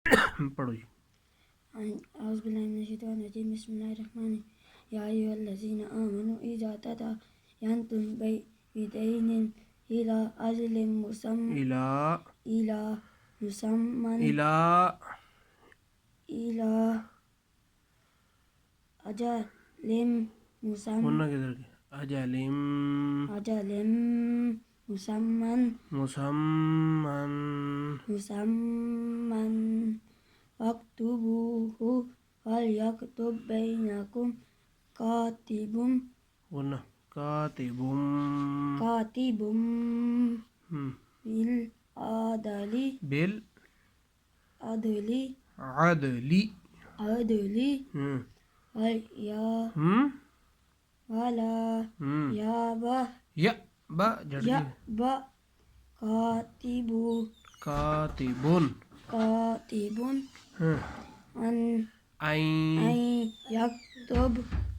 پڑھو جی. أعوذ بالله من الشيطان الرجيم. بسم الله الرحمن الرحيم. يا أيها الذين آمنوا إذا تداينتم بدين إلى أجل مسمى إلى إلى مسمى إلى إلى أجل مسمى قلنا كذا أجل أجل مسمى مسمى فاكتبوه وليكتب بينكم كاتب قلنا كاتب بالعدل بالعدل ولا يأبى كاتب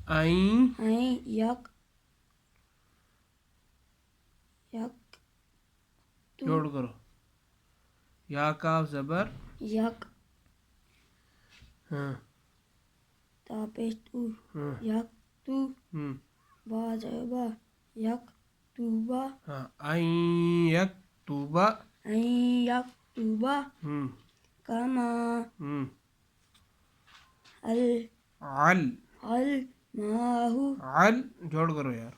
أن يكتب جوڑ کرو یا کاف زبر تاپیشتو یکتو بازبا یکتوبا این یکتوبا کما ماہو جوڑ کرو یار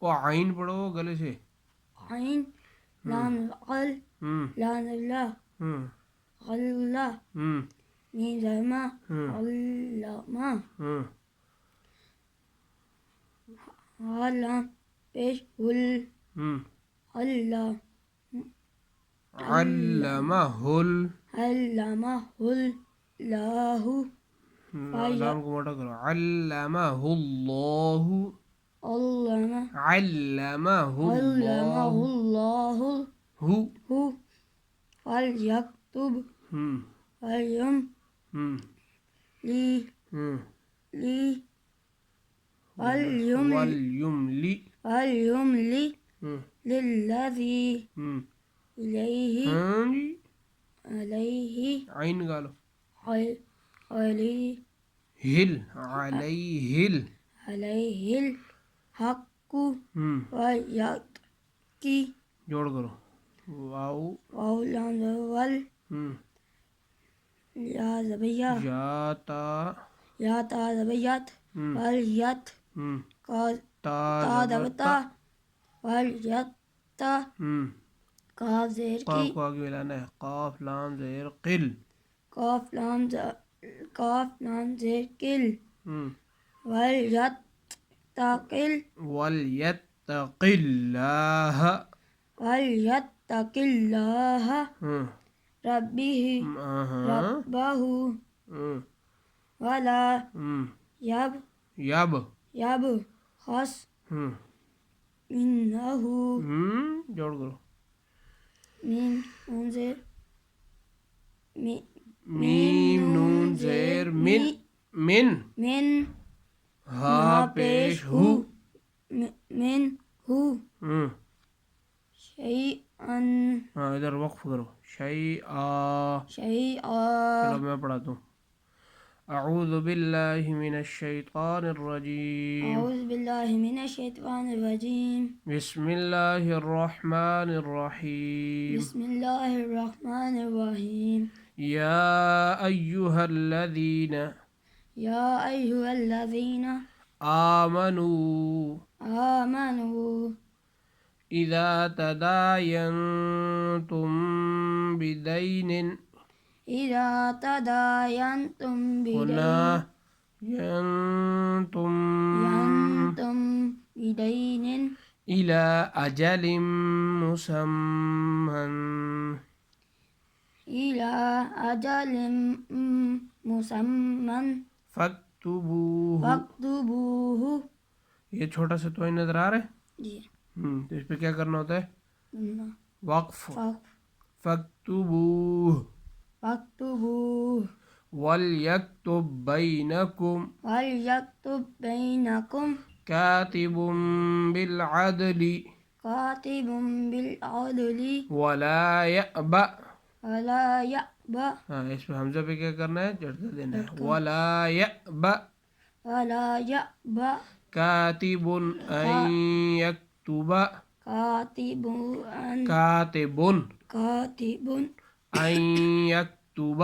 وہ عین پڑھو گلے سے عین لام لام اللہ غلہ نظامہ علامہ علام پیش علمہ اللہ لام کو موٹا کرو علمہ اللہ فلیکتب وليملي للذي إليه عین گالو عليه الحق ويتقي جوڑ کرو واو لام ول یا زبیہ یا تا زبیت ولیت تا دبتا ولیت کاف زیر قاف کی کو آگے ملانا ہے قاف لام زیر قل کاف لام زیر کل ولیتق اللہ ربہ ولا یبخس منہ جوڑ کرو میم نون زیر من ہا پیش ہو شیئن ادھر وقف کرو شیئا چلو میں پڑھاتا ہوں اعوذ باللہ من الشیطان الرجیم بسم اللہ الرحمن الرحیم یا ایہا الذین آمنوا اذا تداینتم بدین إلى أجل مسمى فاكتبوه یہ چھوٹا سا تو نظر آ رہا ہے تو اس پہ کیا کرنا ہوتا ہے وقف فاكتبوه وَلْيَكْتُبْ بَيْنَكُمْ كَاتِبٌ بِالْعَدْلِ كاتب بالعدل ولا يأبأ. ولا يأبى ہاں اس پہ حمزہ پہ کیا کرنا ہے؟ جھٹکا دینا ہے. ولا يأبأ ولا يأبى كاتب أن يكتب. كاتب كاتب كاتب أن يكتب.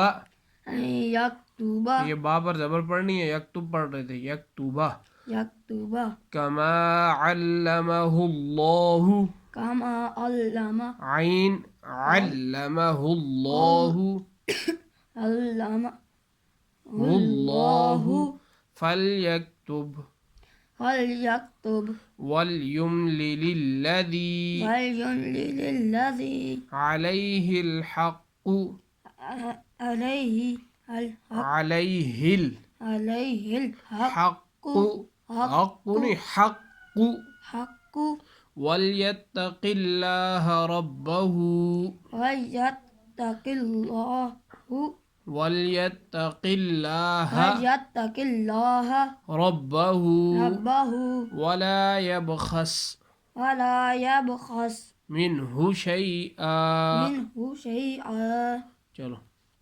أن يكتب یہ با پر زبر پڑھنی ہے، یکتب پڑھ رہے تھے، یکتبہ. يكتب كما علمه الله. كما علم عين علمه الله. علمه الله فليكتب فليكتب وليملل الذي وليملل الذي عليه الحق. عليه الحق عليه عليه الحق الحق. حق نہیں، حق. حق وليتق الله ربه. ويتق الله وليتق الله ويتق الله ربه ربه ولا يبخس ولا يبخس منه شيئا. منه شيئا. چلو.